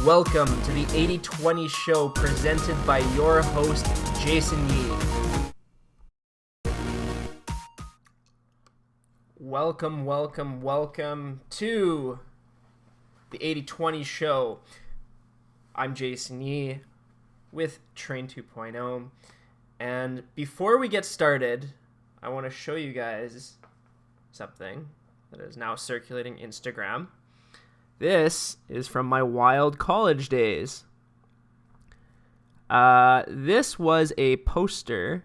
Welcome to the 80/20 show presented by your host, Jason Yee. Welcome to the 80/20 show. I'm Jason Yee with Train 2.0. And before we get started, I want to show you guys something that is now circulating Instagram. This is from my wild college days. This was a poster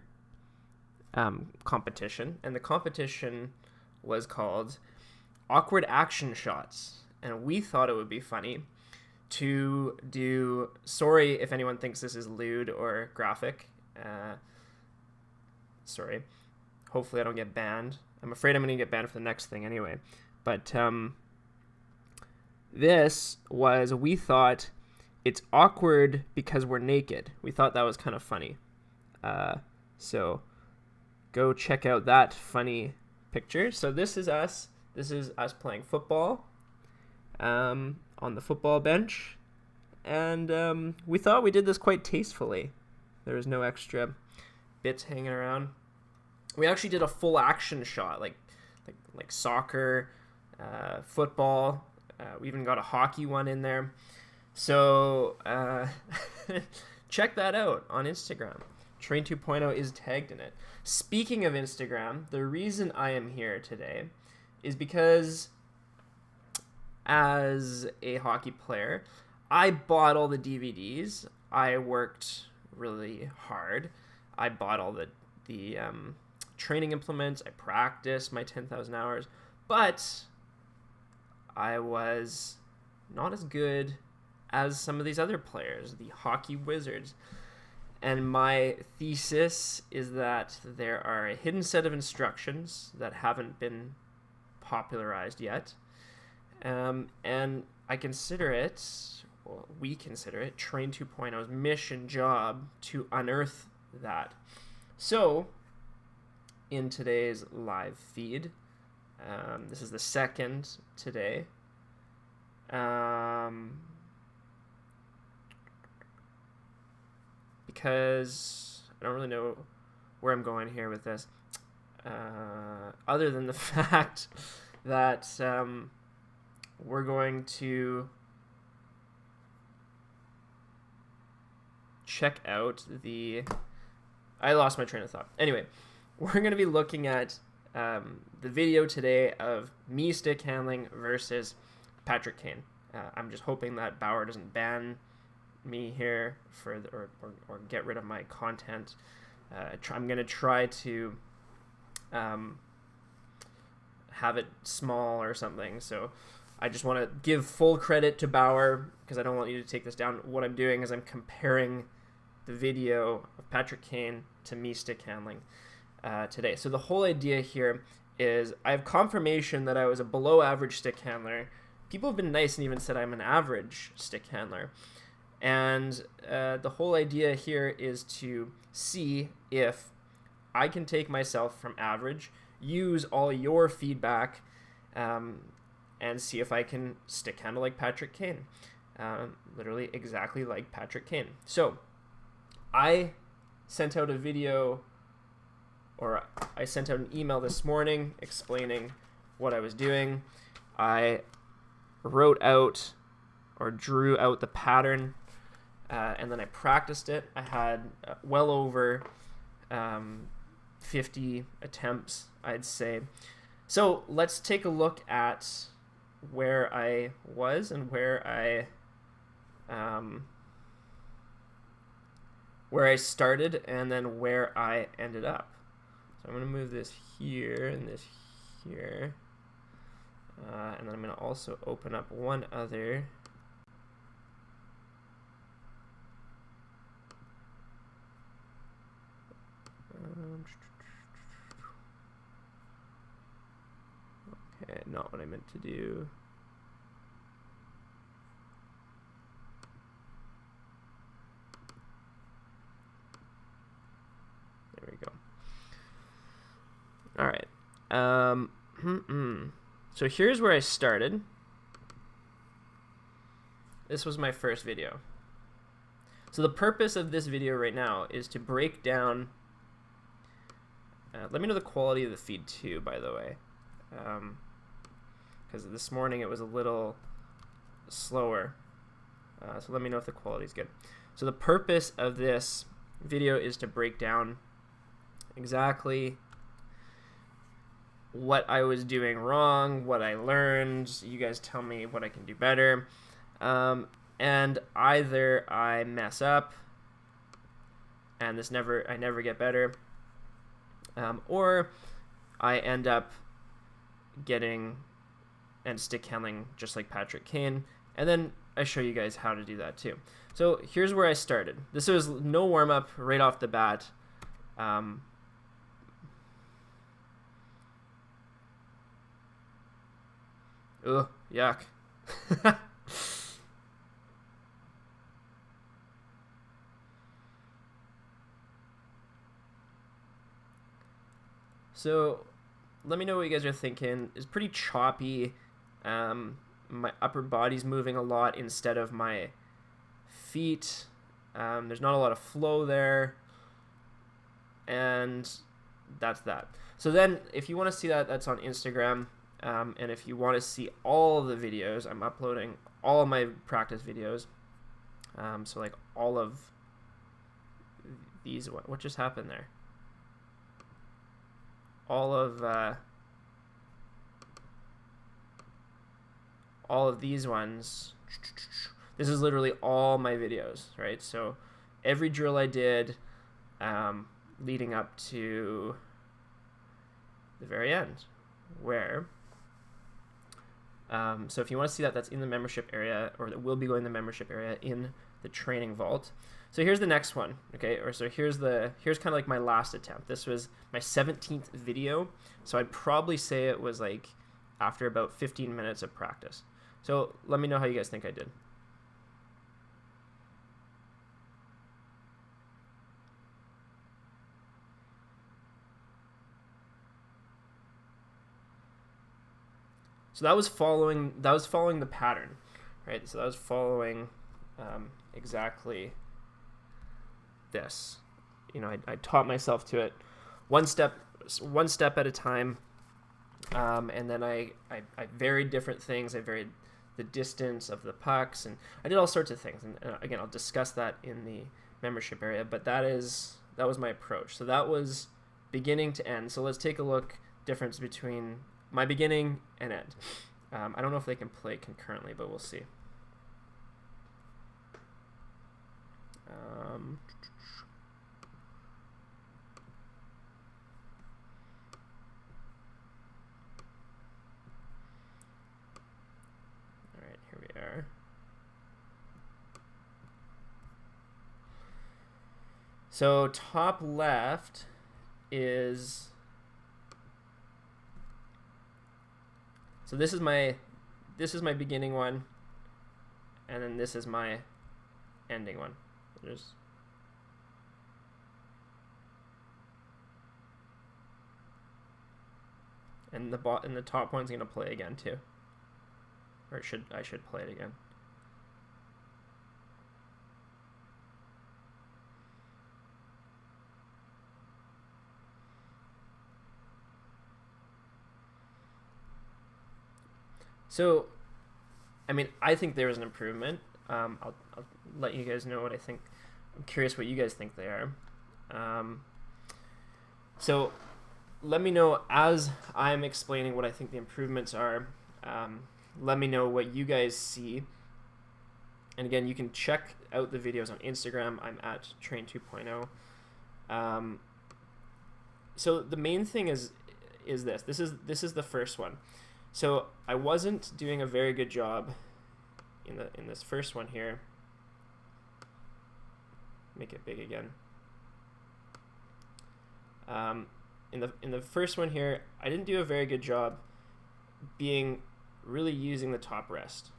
competition, and the competition was called Awkward Action Shots. And we thought it would be funny to do, sorry if anyone thinks this is lewd or graphic. Sorry. Hopefully I don't get banned. I'm afraid I'm going to get banned for the next thing anyway. But we thought it's awkward because we're naked. We thought that was kind of funny. So go check out that funny picture. So this is us. This is us playing football on the football bench. And we thought we did this quite tastefully. There was no extra bits hanging around. We actually did a full action shot, like soccer, football. We even got a hockey one in there. So check that out on Instagram. Train 2.0 is tagged in it. Speaking of Instagram, the reason I am here today is because as a hockey player, I bought all the DVDs. I worked really hard. I bought all the training implements. I practiced my 10,000 hours. But I was not as good as some of these other players, the hockey wizards. And my thesis is that there are a hidden set of instructions that haven't been popularized yet. And I consider it, well, we consider it, Train 2.0's mission job to unearth that. So, in today's live feed, this is the second today. Because I don't really know where I'm going here with this. Other than the fact that we're going to check out I lost my train of thought. Anyway, we're going to be looking at the video today of me stick handling versus Patrick Kane. I'm just hoping that Bauer doesn't ban me here or get rid of my content. I'm going to try to have it small or something. So I just want to give full credit to Bauer because I don't want you to take this down. What I'm doing is I'm comparing the video of Patrick Kane to me stick handling today. So the whole idea here is I have confirmation that I was a below average stick handler. People have been nice and even said I'm an average stick handler. And the whole idea here is to see if I can take myself from average, use all your feedback, and see if I can stick handle like Patrick Kane. Literally exactly like Patrick Kane. So I sent out a video, or I sent out an email this morning explaining what I was doing. I wrote out or drew out the pattern, and then I practiced it. I had well over 50 attempts, I'd say. So let's take a look at where I was and where I started and then where I ended up. So I'm going to move this here and this here. And then I'm going to also open up one other. Okay, not what I meant to do. There we go. All right. So here's where I started. this was my first video. So the purpose of this video right now is to break down, let me know the quality of the feed too, by the way, because this morning it was a little slower, so let me know if the quality is good. So the purpose of this video is to break down exactly what I was doing wrong, what I learned. You guys tell me what I can do better. And either I mess up and I never get better, or I end up getting and stick handling just like Patrick Kane, and then I show you guys how to do that too. So here's where I started. This was no warm-up right off the bat. Ugh, yuck. So let me know what you guys are thinking. It's pretty choppy. My upper body's moving a lot instead of my feet. There's not a lot of flow there. And that's that. So then if you want to see that, that's on Instagram. And if you want to see all of the videos, I'm uploading all of my practice videos. So like all of these, what just happened there? All of these ones, this is literally all my videos, right? So every drill I did leading up to the very end, where so if you want to see that, that's in the membership area, or that will be going in the membership area in the training vault. So here's the next one, okay? Or so here's kind of like my last attempt. This was my 17th video, so I'd probably say it was like after about 15 minutes of practice. So let me know how you guys think I did. So that was following the pattern, right? So that was following exactly this. You know, I taught myself to it one step at a time, and then I varied different things. I varied the distance of the pucks, and I did all sorts of things. And again, I'll discuss that in the membership area. But that was my approach. So that was beginning to end. So let's take a look difference between my beginning and end. I don't know if they can play concurrently, but we'll see. All right, here we are. So top left is, so this is my beginning one, and then this is my ending one. And the top one's gonna play again too, or I should play it again. So, I mean, I think there was an improvement. I'll let you guys know what I think. I'm curious what you guys think they are. So let me know as I'm explaining what I think the improvements are. Let me know what you guys see. And again, you can check out the videos on Instagram. I'm at Train 2.0. So the main thing is this. This is the first one. So I wasn't doing a very good job in this first one here. Make it big again. In the first one here, I didn't do a very good job really using the top rest.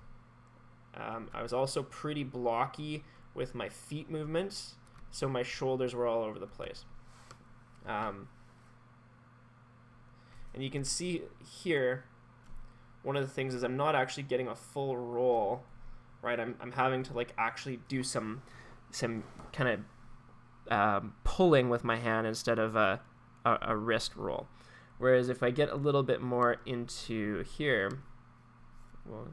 I was also pretty blocky with my feet movements, so my shoulders were all over the place. And you can see here, one of the things is I'm not actually getting a full roll right? I'm having to like actually do some kind of pulling with my hand instead of a wrist roll. Whereas if I get a little bit more into here, well,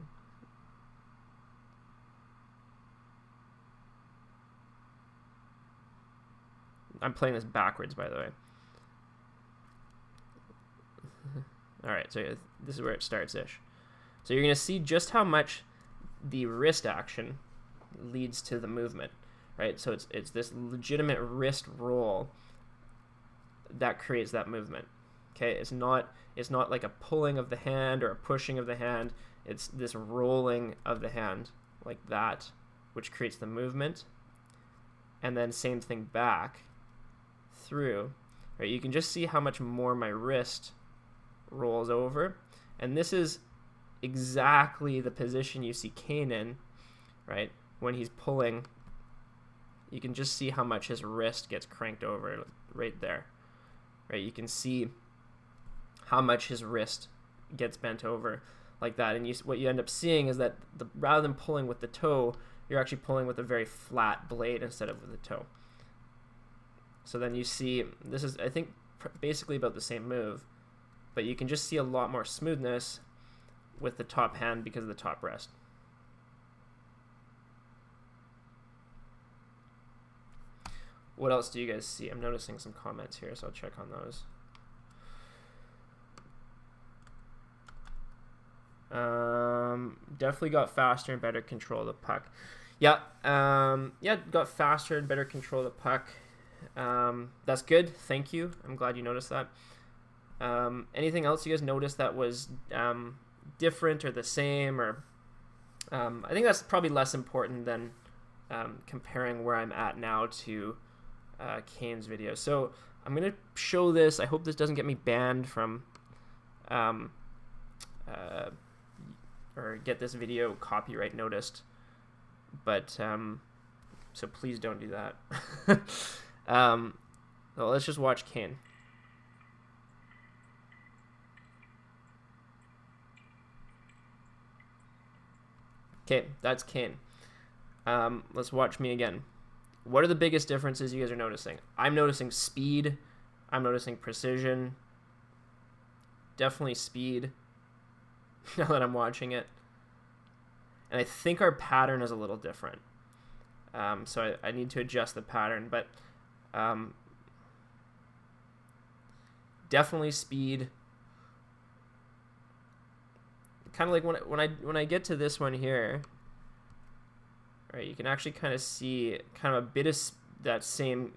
I'm playing this backwards, by the way. All right, so this is where it starts-ish. So you're going to see just how much the wrist action leads to the movement, right? So it's this legitimate wrist roll that creates that movement. Okay, it's not like a pulling of the hand or a pushing of the hand. It's this rolling of the hand like that, which creates the movement. And then same thing back through. Right, you can just see how much more my wrist rolls over, and this is exactly the position you see Kane in, right? When he's pulling, you can just see how much his wrist gets cranked over right there, right? You can see how much his wrist gets bent over like that, and what you end up seeing is that rather than pulling with the toe, you're actually pulling with a very flat blade instead of with the toe. So then you see, this is, I think, basically about the same move, but you can just see a lot more smoothness with the top hand because of the top rest. What else do you guys see? I'm noticing some comments here, so I'll check on those. Definitely got faster and better control of the puck. Yeah, got faster and better control of the puck. That's good. Thank you. I'm glad you noticed that. Anything else you guys noticed that was different or the same? Or I think that's probably less important than comparing where I'm at now to Kane's video. So I'm going to show this. I hope this doesn't get me banned from or get this video copyright noticed. But so please don't do that. Well, let's just watch Kane. Okay, that's Kane. Let's watch me again. What are the biggest differences you guys are noticing? I'm noticing speed. I'm noticing precision. Definitely speed now that I'm watching it. And I think our pattern is a little different. So I need to adjust the pattern, but definitely speed. Kind of like when I get to this one here, right? You can actually kind of see kind of a bit of that same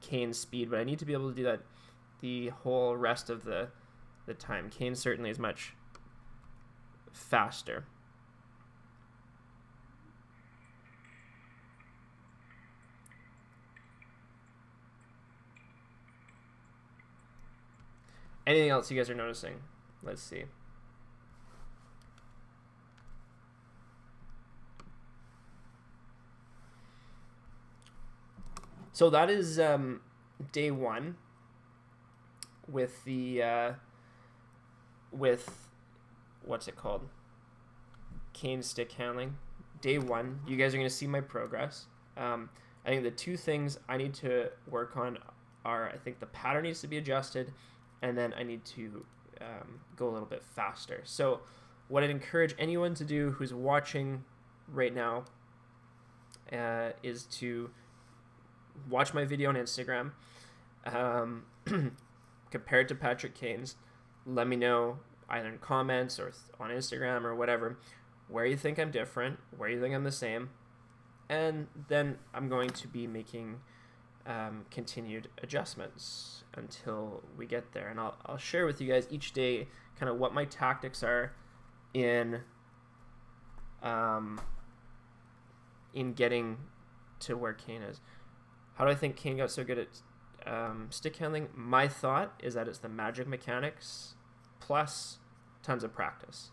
Kane speed, but I need to be able to do that the whole rest of the time. Kane certainly is much faster. Anything else you guys are noticing? Let's see. So that is day one with the with what's it called? Kane stick handling. Day one. You guys are going to see my progress. I think the two things I need to work on are, I think the pattern needs to be adjusted, and then I need to go a little bit faster. So what I'd encourage anyone to do who's watching right now is to watch my video on Instagram, compare it to Patrick Kane's. Let me know either in comments or on Instagram or whatever where you think I'm different, where you think I'm the same, and then I'm going to be making continued adjustments until we get there. And I'll share with you guys each day kind of what my tactics are in getting to where Kane is. How do I think Kane got so good at stick handling? My thought is that it's the magic mechanics plus tons of practice.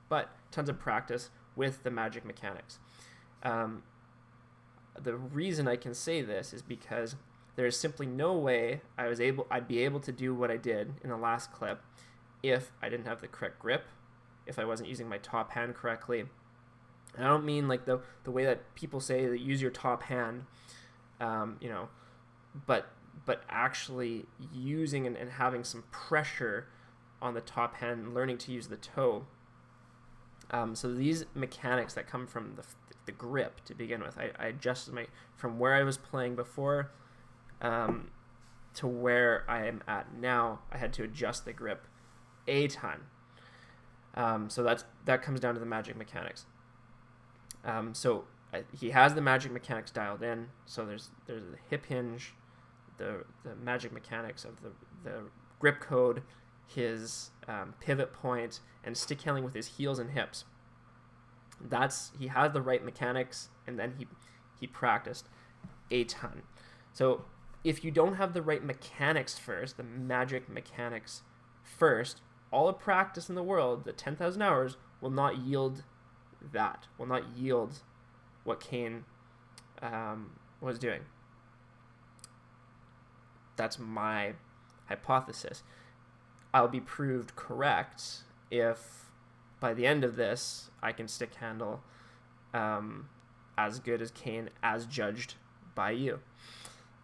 But tons of practice with the magic mechanics. The reason I can say this is because there is simply no way I'd be able to do what I did in the last clip if I didn't have the correct grip, if I wasn't using my top hand correctly, And I don't mean like the way that people say that use your top hand, but actually using and having some pressure on the top hand and learning to use the toe. So these mechanics that come from the grip to begin with, I adjusted from where I was playing before to where I am at now. I had to adjust the grip a ton. So that comes down to the magic mechanics. He has the magic mechanics dialed in. So there's the hip hinge, the magic mechanics of the grip code, his pivot point, and stick handling with his heels and hips. He has the right mechanics, and then he practiced a ton. So if you don't have the right mechanics first, the magic mechanics first, all the practice in the world, the 10,000 hours, will not yield what Kane was doing. That's my hypothesis. I'll be proved correct if by the end of this I can stick handle as good as Kane, as judged by you.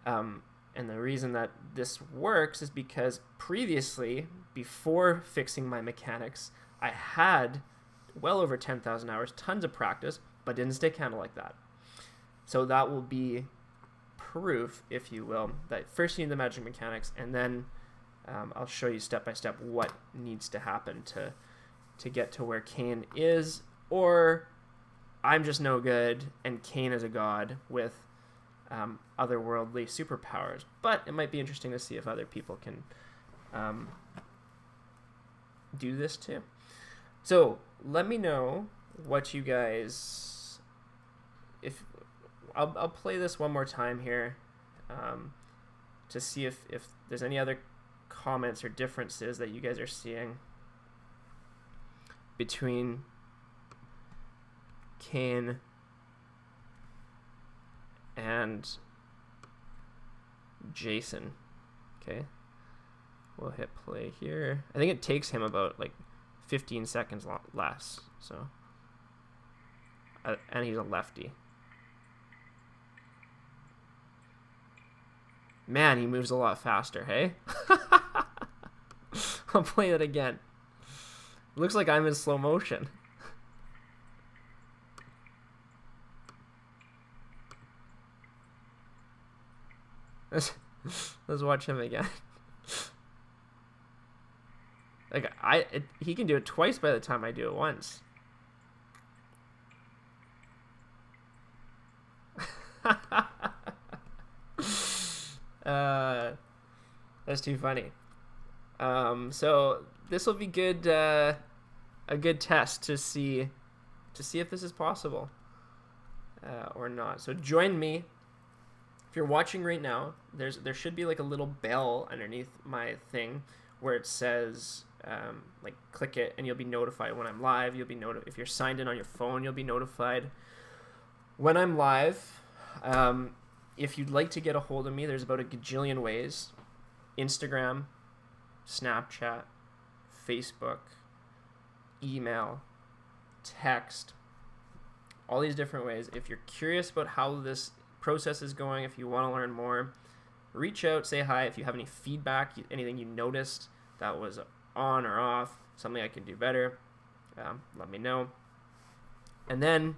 And the reason that this works is because previously, before fixing my mechanics, I had well over 10,000 hours, tons of practice, but didn't stick handle like that. So that will be proof, if you will, that first you need the magic mechanics, and then I'll show you step by step what needs to happen to get to where Kane is, or I'm just no good and Kane is a god with otherworldly superpowers. But it might be interesting to see if other people can do this too. So let me know what you guys, if I'll play this one more time here to see if there's any other comments or differences that you guys are seeing between Kane and Jason. Okay, we'll hit play here. I think it takes him about like 15 seconds less. So, and he's a lefty. Man, he moves a lot faster, hey? I'll play it again. Looks like I'm in slow motion. Let's watch him again. Like he can do it twice by the time I do it once. That's too funny. So this will be good. A good test to see if this is possible or not. So join me. If you're watching right now, there should be like a little bell underneath my thing where it says like click it and you'll be notified when I'm live. You'll be if you're signed in on your phone, you'll be notified when I'm live. If you'd like to get a hold of me, there's about a gajillion ways: Instagram, Snapchat, Facebook, email, text, all these different ways. If you're curious about how this process is going, if you want to learn more, reach out, say hi. If you have any feedback, anything you noticed that was on or off, something I can do better, let me know. And then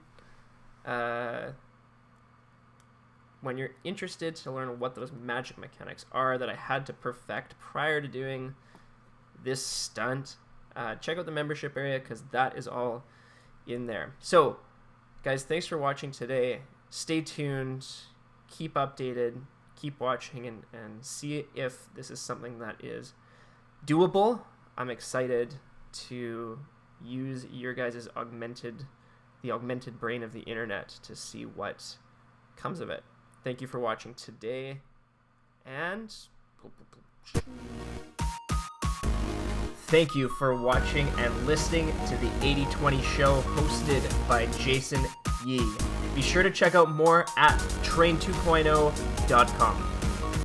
when you're interested to learn what those magic mechanics are that I had to perfect prior to doing this stunt, check out the membership area because that is all in there. So guys, thanks for watching today. Stay tuned, keep updated, keep watching, and see if this is something that is doable. I'm excited to use your guys' augmented brain of the internet to see what comes of it. Thank you for watching today, and thank you for watching and listening to the 80/20 show hosted by Jason Yee. Be sure to check out more at train2.0.com.